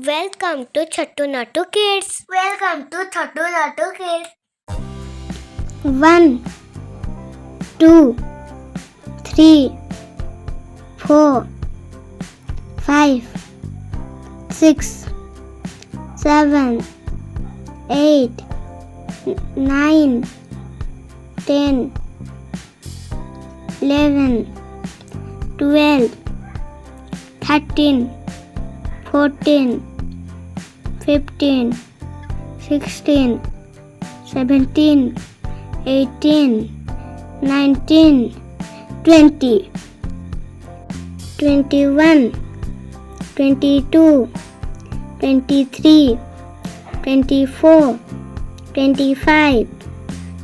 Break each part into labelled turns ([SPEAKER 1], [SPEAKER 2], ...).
[SPEAKER 1] Welcome to Chotu Natu Kids.
[SPEAKER 2] Welcome to Chotu Natu Kids.
[SPEAKER 1] 1, 2, 3, 4, 5, 6, 7, 8, 9, 10, 11, 12, 13, 14, 15, 16, 17, 18, 19, 20, 21, 22, 23, 24, 25,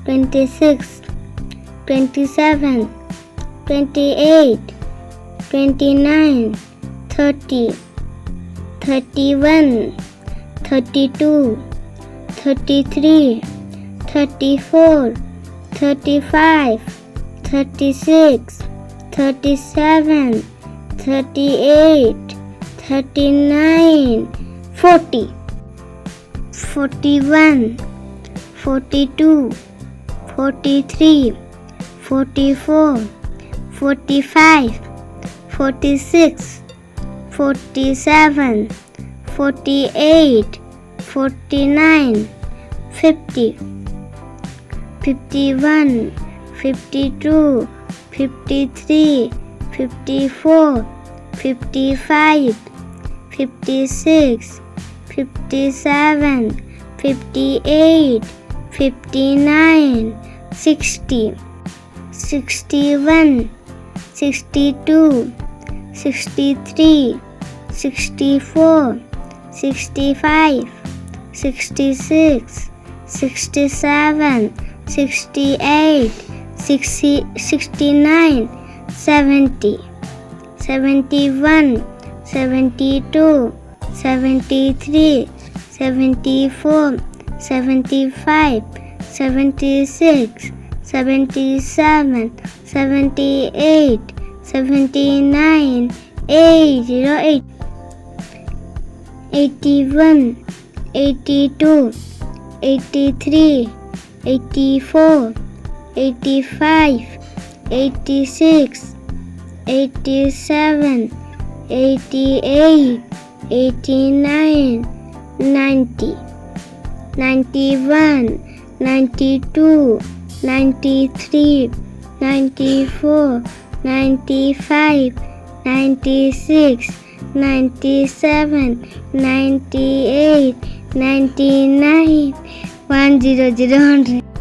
[SPEAKER 1] 26, 27, 28, 29, 30, 31, 32, 33, 34, 35, 36, 37, 38, 39, 40, 41, 42, 43, 44, 45, 46, 47, 48, 49, 50, 51, 52, 53, 54, 55, 56, 57, 58, 59, 60, 61, 62, 63, 64, 65, 66, 67, 68, 69, 70, 71, 72, 73, 74, 75, 76, 77, 78, 79, 808, 81, 82, 83, 84, 85, 86, 87, 88, 89, 90, 91, 92, 93, 94, 95, 96, 97, 98, 99, 100, 100.